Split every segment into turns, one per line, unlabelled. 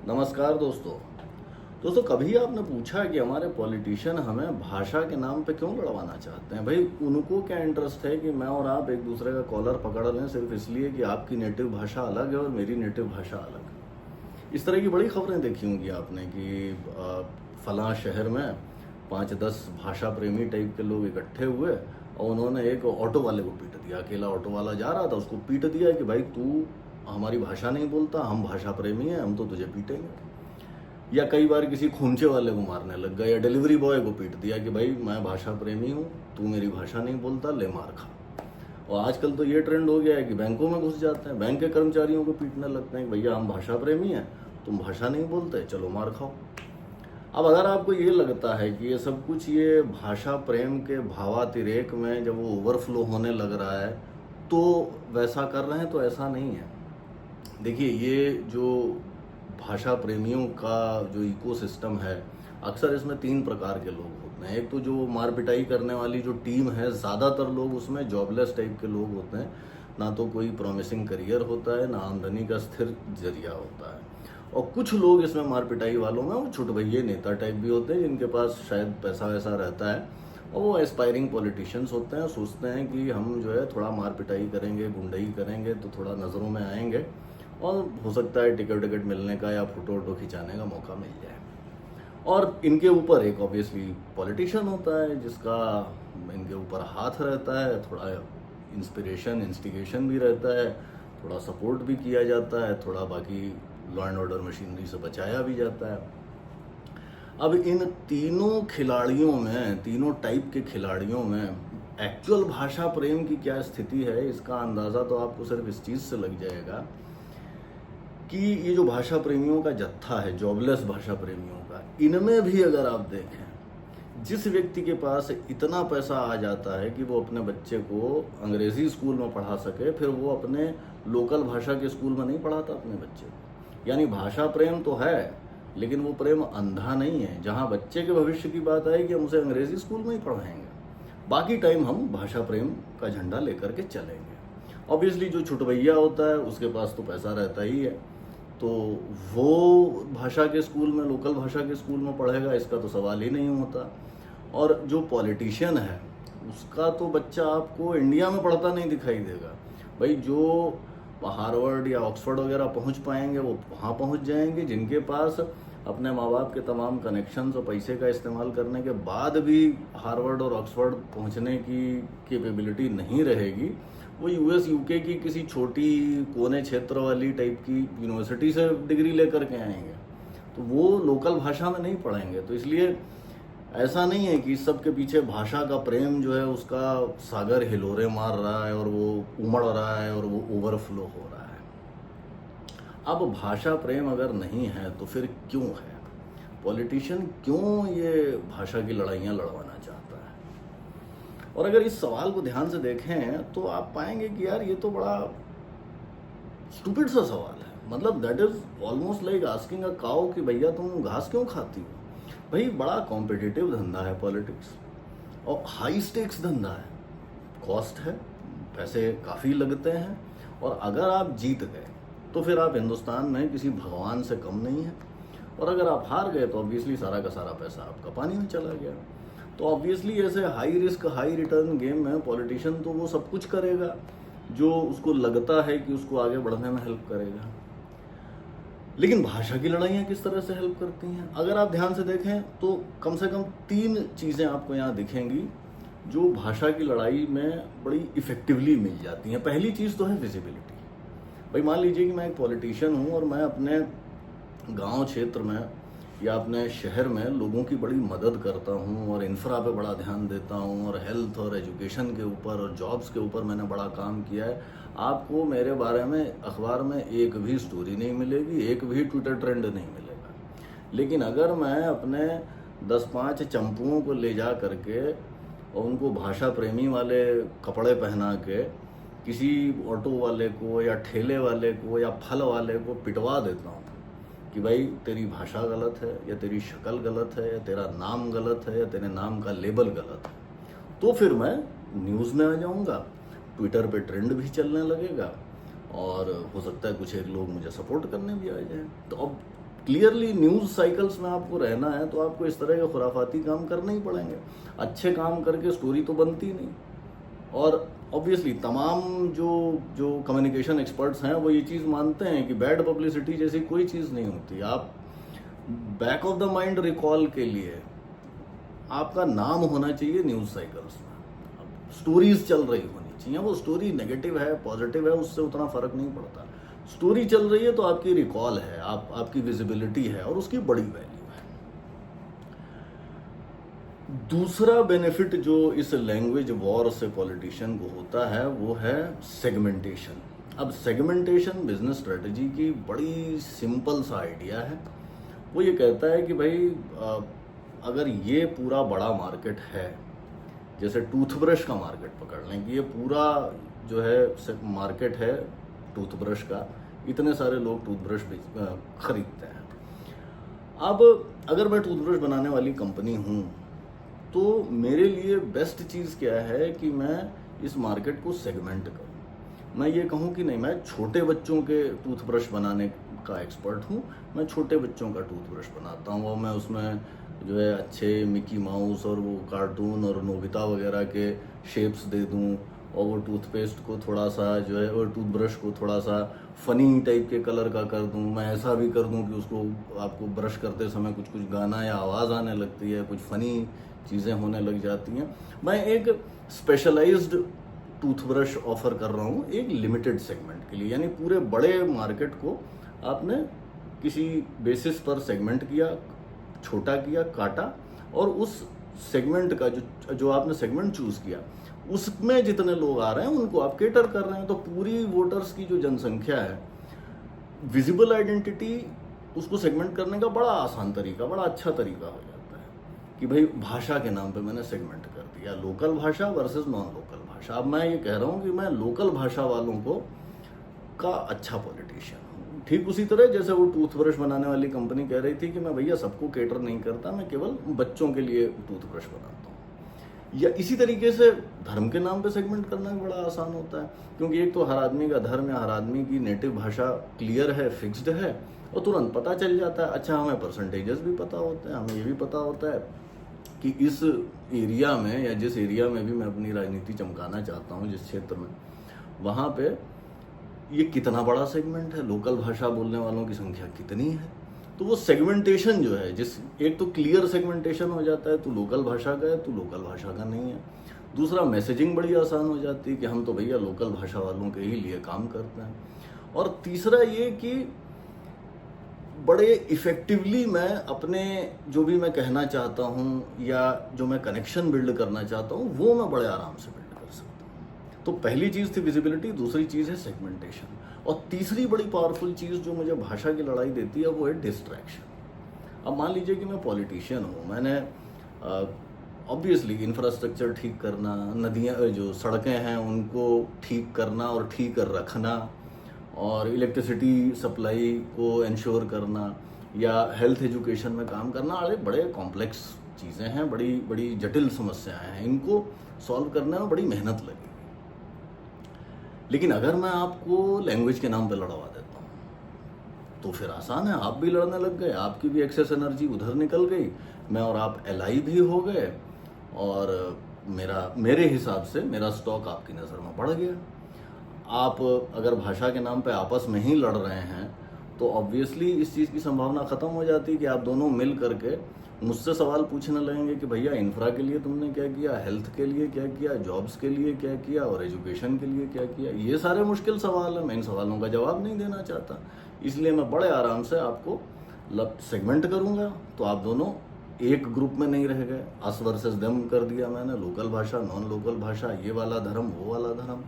नमस्कार दोस्तों, कभी आपने पूछा कि हमारे पॉलिटिशियन हमें भाषा के नाम पे क्यों लड़वाना चाहते हैं? भाई उनको क्या इंटरेस्ट है कि मैं और आप एक दूसरे का कॉलर पकड़ लें सिर्फ इसलिए कि आपकी नेटिव भाषा अलग है और मेरी नेटिव भाषा अलग है। इस तरह की बड़ी खबरें देखी होंगी आपने कि फलां शहर में 5-10 भाषा प्रेमी टाइप के लोग इकट्ठे हुए और उन्होंने एक ऑटो वाले को पीट दिया। अकेला ऑटो वाला जा रहा था, उसको पीट दिया कि भाई तू हमारी भाषा नहीं बोलता, हम भाषा प्रेमी हैं, हम तो तुझे पीटेंगे। या कई बार किसी खूंचे वाले को मारने लग गया, या डिलीवरी बॉय को पीट दिया कि भाई मैं भाषा प्रेमी हूँ, तू मेरी भाषा नहीं बोलता, ले मार खा। और आजकल तो ये ट्रेंड हो गया है कि बैंकों में घुस जाते हैं, बैंक के कर्मचारियों को पीटने लगते हैं कि भैया हम भाषा प्रेमी हैं, तुम भाषा नहीं बोलते, चलो मार खाओ। अब अगर आपको ये लगता है कि ये सब कुछ ये भाषा प्रेम के भावातिरेक में जब वो ओवरफ्लो होने लग रहा है तो वैसा कर रहे हैं, तो ऐसा नहीं है। देखिए, ये जो भाषा प्रेमियों का जो इकोसिस्टम है, अक्सर इसमें 3 प्रकार के लोग होते हैं। एक तो जो मार पिटाई करने वाली जो टीम है, ज़्यादातर लोग उसमें जॉबलेस टाइप के लोग होते हैं, ना तो कोई प्रॉमिसिंग करियर होता है, ना आमदनी का स्थिर जरिया होता है। और कुछ लोग इसमें मार पिटाई वालों में वो छुटभइये नेता टाइप भी होते हैं, जिनके पास शायद पैसा वैसा रहता है और वो एस्पायरिंग पॉलिटिशियंस होते हैं, सोचते हैं कि हम जो है थोड़ा मार पिटाई करेंगे, गुंडई करेंगे तो थोड़ा नज़रों में आएंगे और हो सकता है टिकट मिलने का या फोटो खिंचाने का मौका मिल जाए। और इनके ऊपर एक ऑब्वियसली पॉलिटिशियन होता है जिसका इनके ऊपर हाथ रहता है, थोड़ा इंस्पिरेशन इंस्टिगेशन भी रहता है, थोड़ा सपोर्ट भी किया जाता है, थोड़ा बाकी लॉ एंड ऑर्डर मशीनरी से बचाया भी जाता है। अब इन तीनों खिलाड़ियों में, तीनों टाइप के खिलाड़ियों में एक्चुअल भाषा प्रेम की क्या स्थिति है, इसका अंदाज़ा तो आपको सिर्फ इस चीज़ से लग जाएगा कि ये जो भाषा प्रेमियों का जत्था है, जॉबलेस भाषा प्रेमियों का, इनमें भी अगर आप देखें, जिस व्यक्ति के पास इतना पैसा आ जाता है कि वो अपने बच्चे को अंग्रेजी स्कूल में पढ़ा सके, फिर वो अपने लोकल भाषा के स्कूल में नहीं पढ़ाता अपने बच्चे को। यानी भाषा प्रेम तो है, लेकिन वो प्रेम अंधा नहीं है। जहाँ बच्चे के भविष्य की बात आएगी, हम उसे अंग्रेजी स्कूल में ही पढ़ाएंगे, बाकी टाइम हम भाषा प्रेम का झंडा लेकर के चलेंगे। ऑब्वियसली जो छुटभैया होता है उसके पास तो पैसा रहता ही है, तो वो भाषा के स्कूल में, लोकल भाषा के स्कूल में पढ़ेगा, इसका तो सवाल ही नहीं होता। और जो पॉलिटिशियन है उसका तो बच्चा आपको इंडिया में पढ़ता नहीं दिखाई देगा। भाई जो हार्वर्ड या ऑक्सफोर्ड वगैरह पहुंच पाएंगे वो वहाँ पहुंच जाएंगे, जिनके पास अपने माँ बाप के तमाम कनेक्शंस और पैसे का इस्तेमाल करने के बाद भी हार्वर्ड और ऑक्सफोर्ड पहुंचने की कैपेबिलिटी नहीं रहेगी, वो यूएस यूके की किसी छोटी कोने क्षेत्र वाली टाइप की यूनिवर्सिटी से डिग्री लेकर के आएंगे, तो वो लोकल भाषा में नहीं पढ़ेंगे। तो इसलिए ऐसा नहीं है कि इस सब के पीछे भाषा का प्रेम जो है उसका सागर हिलोरे मार रहा है और वो उमड़ रहा है और वो ओवरफ्लो हो रहा है। अब भाषा प्रेम अगर नहीं है तो फिर क्यों है? पॉलिटिशियन क्यों ये भाषा की लड़ाइयाँ लड़वाना चाहता है? और अगर इस सवाल को ध्यान से देखें तो आप पाएंगे कि यार ये तो बड़ा स्टूपिड सा सवाल है। मतलब that is almost like asking a cow कि भैया तुम घास क्यों खाती हो? भाई बड़ा कॉम्पिटिटिव धंधा है पॉलिटिक्स, और हाई स्टेक्स धंधा है, कॉस्ट है, पैसे काफ़ी लगते हैं, और अगर आप जीत गए तो फिर आप हिंदुस्तान में किसी भगवान से कम नहीं है, और अगर आप हार गए तो ऑब्वियसली सारा का सारा पैसा आपका पानी में चला गया। तो ऑब्वियसली ऐसे high risk high return game में पॉलिटिशियन तो वो सब कुछ करेगा जो उसको लगता है कि उसको आगे बढ़ने में हेल्प करेगा। लेकिन भाषा की लड़ाइयाँ किस तरह से हेल्प करती हैं? अगर आप ध्यान से देखें तो कम से कम 3 चीज़ें आपको यहाँ दिखेंगी जो भाषा की लड़ाई में बड़ी इफेक्टिवली मिल जाती हैं। पहली चीज़ तो है विजिबिलिटी। भाई मान लीजिए कि मैं एक पॉलिटिशियन हूँ और मैं अपने गांव क्षेत्र में या अपने शहर में लोगों की बड़ी मदद करता हूँ और इंफ्रा पे बड़ा ध्यान देता हूँ और हेल्थ और एजुकेशन के ऊपर और जॉब्स के ऊपर मैंने बड़ा काम किया है। आपको मेरे बारे में अखबार में एक भी स्टोरी नहीं मिलेगी, एक भी ट्विटर ट्रेंड नहीं मिलेगा। लेकिन अगर मैं अपने 10-5 चंपुओं को ले जा करके और उनको भाषा प्रेमी वाले कपड़े पहना के किसी ऑटो वाले को या ठेले वाले को या फल वाले को पिटवा देता हूँ कि भाई तेरी भाषा गलत है या तेरी शक्ल गलत है या तेरा नाम गलत है या तेरे नाम का लेबल गलत है, तो फिर मैं न्यूज़ में आ जाऊँगा, ट्विटर पे ट्रेंड भी चलने लगेगा और हो सकता है कुछ एक लोग मुझे सपोर्ट करने भी आ जाए। तो अब क्लियरली न्यूज़ साइकिल्स में आपको रहना है तो आपको इस तरह के खुराफाती काम करने ही पड़ेंगे। अच्छे काम करके स्टोरी तो बनती नहीं। और ऑब्वियसली तमाम जो जो कम्युनिकेशन एक्सपर्ट्स हैं वो ये चीज़ मानते हैं कि बैड पब्लिसिटी जैसी कोई चीज़ नहीं होती। आप back of the mind recall के लिए आपका नाम होना चाहिए न्यूज़ साइकिल्स में, स्टोरीज चल रही होनी चाहिए। वो स्टोरी नेगेटिव है पॉजिटिव है उससे उतना फर्क नहीं पड़ता। स्टोरी चल रही है तो आपकी रिकॉल है, आपकी विजिबिलिटी है और उसकी बड़ी वैल्यू है। दूसरा बेनिफिट जो इस लैंग्वेज वॉर से पॉलिटिशियन को होता है वो है सेगमेंटेशन। अब सेगमेंटेशन बिजनेस स्ट्रेटजी की बड़ी सिंपल सा आइडिया है। वो ये कहता है कि भाई अगर ये पूरा बड़ा मार्केट है, जैसे टूथब्रश का मार्केट पकड़ लें कि ये पूरा जो है मार्केट है टूथब्रश का, इतने सारे लोग टूथब्रश खरीदते हैं। अब अगर मैं टूथब्रश बनाने वाली कंपनी हूँ तो मेरे लिए बेस्ट चीज़ क्या है कि मैं इस मार्केट को सेगमेंट करूँ। मैं ये कहूँ कि नहीं, मैं छोटे बच्चों के टूथब्रश बनाने का एक्सपर्ट हूँ, मैं छोटे बच्चों का टूथब्रश बनाता हूँ। और मैं उसमें जो है अच्छे मिकी माउस और वो कार्टून और नोबिता वगैरह के शेप्स दे दूँ, और वो टूथपेस्ट को थोड़ा सा जो है और टूथब्रश को थोड़ा सा फनी टाइप के कलर का कर दूँ। मैं ऐसा भी कर दूँ कि उसको आपको ब्रश करते समय कुछ कुछ गाना या आवाज़ आने लगती है, कुछ फनी चीज़ें होने लग जाती हैं। मैं एक स्पेशलाइज्ड टूथब्रश ऑफर कर रहा हूँ एक लिमिटेड सेगमेंट के लिए, यानी पूरे बड़े मार्केट को आपने किसी बेसिस पर सेगमेंट किया, छोटा किया, काटा, और उस सेगमेंट का जो आपने सेगमेंट चूज़ किया उसमें जितने लोग आ रहे हैं उनको आप केटर कर रहे हैं। तो पूरी वोटर्स की जो जनसंख्या है, विजिबल आइडेंटिटी, उसको सेगमेंट करने का बड़ा आसान तरीका, बड़ा अच्छा तरीका हो जाता है कि भाई भाषा के नाम पे मैंने सेगमेंट कर दिया, लोकल भाषा वर्सेस नॉन लोकल भाषा। अब मैं ये कह रहा हूँ कि मैं लोकल भाषा वालों को का अच्छा पॉलिटिशियन हूँ। ठीक उसी तरह जैसे वो टूथब्रश बनाने वाली कंपनी कह रही थी कि मैं भैया सबको केटर नहीं करता, मैं केवल बच्चों के लिए टूथब्रश बनाता हूँ। या इसी तरीके से धर्म के नाम पे सेगमेंट करना भी बड़ा आसान होता है, क्योंकि एक तो हर आदमी का धर्म या हर आदमी की नेटिव भाषा क्लियर है, फिक्स्ड है, और तुरंत पता चल जाता है। अच्छा, हमें परसेंटेजेस भी पता होते हैं, हमें ये भी पता होता है कि इस एरिया में या जिस एरिया में भी मैं अपनी राजनीति चमकाना चाहता हूँ, जिस क्षेत्र में, वहाँ पे ये कितना बड़ा सेगमेंट है, लोकल भाषा बोलने वालों की संख्या कितनी है। तो वो सेगमेंटेशन जो है, जिस एक तो क्लियर सेगमेंटेशन हो जाता है, तू लोकल भाषा का है, तू लोकल भाषा का नहीं है। दूसरा, मैसेजिंग बड़ी आसान हो जाती है कि हम तो भैया लोकल भाषा वालों के ही लिए काम करते हैं। और तीसरा ये कि बड़े इफेक्टिवली मैं अपने जो भी मैं कहना चाहता हूँ या जो मैं कनेक्शन बिल्ड करना चाहता हूँ वो मैं बड़े आराम से बिल्ड कर सकता हूँ। तो पहली चीज़ थी विजिबिलिटी, दूसरी चीज़ है सेगमेंटेशन, और तीसरी बड़ी पावरफुल चीज़ जो मुझे भाषा की लड़ाई देती है वो है डिस्ट्रैक्शन। अब मान लीजिए कि मैं पॉलिटिशियन हूँ, मैंने ऑब्वियसली इंफ्रास्ट्रक्चर ठीक करना, नदियाँ जो सड़कें हैं उनको ठीक करना और ठीक रखना, और इलेक्ट्रिसिटी सप्लाई को इंश्योर करना, या हेल्थ एजुकेशन में काम करना, अरे बड़े कॉम्प्लेक्स चीज़ें हैं, बड़ी बड़ी जटिल समस्याएं हैं, इनको सॉल्व करने में बड़ी मेहनत लगेगी। लेकिन अगर मैं आपको लैंग्वेज के नाम पे लड़वा देता हूँ तो फिर आसान है, आप भी लड़ने लग गए, आपकी भी एक्सेस एनर्जी उधर निकल गई, मैं और आप एलाई भी हो गए, और मेरे हिसाब से मेरा स्टॉक आपकी नज़र में बढ़ गया। आप अगर भाषा के नाम पे आपस में ही लड़ रहे हैं तो ऑब्वियसली इस चीज़ की संभावना ख़त्म हो जाती है कि आप दोनों मिल करके मुझसे सवाल पूछने लगेंगे कि भैया इंफ्रा के लिए तुमने क्या किया, हेल्थ के लिए क्या किया, जॉब्स के लिए क्या किया, और एजुकेशन के लिए क्या किया। ये सारे मुश्किल सवाल हैं, मैं इन सवालों का जवाब नहीं देना चाहता, इसलिए मैं बड़े आराम से आपको सेगमेंट करूँगा तो आप दोनों एक ग्रुप में नहीं रह गए। अस वर्सेस देम कर दिया मैंने, लोकल भाषा, नॉन लोकल भाषा, ये वाला धर्म, वो वाला धर्म,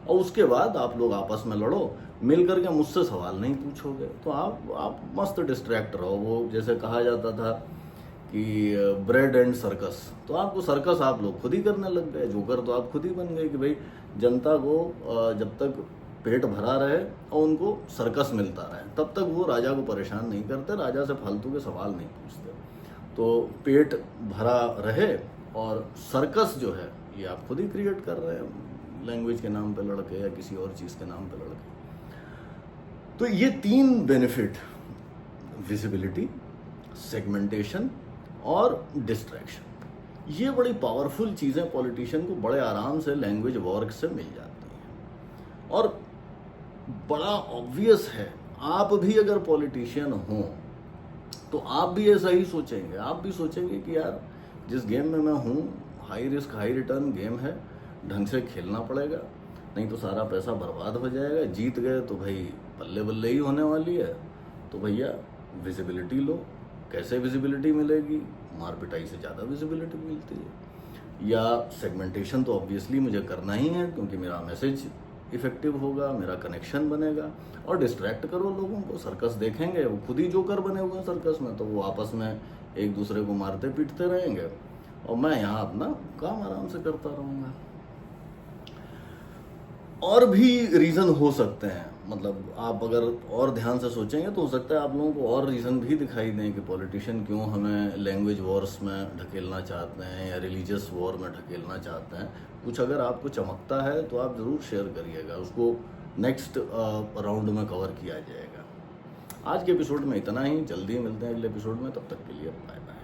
और उसके बाद आप लोग आपस में लड़ो, मिल करके मुझसे सवाल नहीं पूछोगे तो आप मस्त डिस्ट्रैक्ट रहो। वो जैसे कहा जाता था कि ब्रेड एंड सर्कस, तो आपको सर्कस आप लोग खुद ही करने लग गए, जोकर तो आप खुद ही बन गए कि भाई जनता को जब तक पेट भरा रहे और उनको सर्कस मिलता रहे तब तक वो राजा को परेशान नहीं करते, राजा से फालतू के सवाल नहीं पूछते। तो पेट भरा रहे और सर्कस जो है ये आप खुद ही क्रिएट कर रहे हैं, लैंग्वेज के नाम पे लड़के या किसी और चीज़ के नाम पे लड़के। तो ये तीन बेनिफिट विजिबिलिटी, सेगमेंटेशन और डिस्ट्रैक्शन। ये बड़ी पावरफुल चीज़ें पॉलिटिशियन को बड़े आराम से लैंग्वेज वॉर से मिल जाती हैं। और बड़ा ऑब्वियस है, आप भी अगर पॉलिटिशियन हो तो आप भी ऐसा ही सोचेंगे। आप भी सोचेंगे कि यार जिस गेम में मैं हूँ, high risk high return game है, ढंग से खेलना पड़ेगा, नहीं तो सारा पैसा बर्बाद हो जाएगा। जीत गए तो भाई बल्ले बल्ले ही होने वाली है। तो भैया विजिबिलिटी लो। कैसे विजिबिलिटी मिलेगी? मार पिटाई से ज़्यादा विजिबिलिटी मिलती है। या सेगमेंटेशन तो ऑब्वियसली मुझे करना ही है, क्योंकि मेरा मैसेज इफेक्टिव होगा, मेरा कनेक्शन बनेगा। और डिस्ट्रैक्ट करो लोगों को। सर्कस देखेंगे, वो खुद ही जोकर बने हुए हैं सर्कस में, तो वो आपस में एक दूसरे को मारते पीटते रहेंगे और मैं यहाँ अपना काम आराम से करता रहूँगा। और भी रीज़न हो सकते हैं, मतलब आप अगर और ध्यान से सोचेंगे तो हो सकता है आप लोगों को और रीज़न भी दिखाई दें कि पॉलिटिशियन क्यों हमें लैंग्वेज वॉर्स में ढकेलना चाहते हैं या रिलीजियस वॉर में ढकेलना चाहते हैं। कुछ अगर आपको चमकता है तो आप ज़रूर शेयर करिएगा, उसको नेक्स्ट राउंड में कवर किया जाएगा। आज के एपिसोड में इतना ही, जल्दी मिलते हैं अगले एपिसोड में, तब तक के लिए बाय बाय।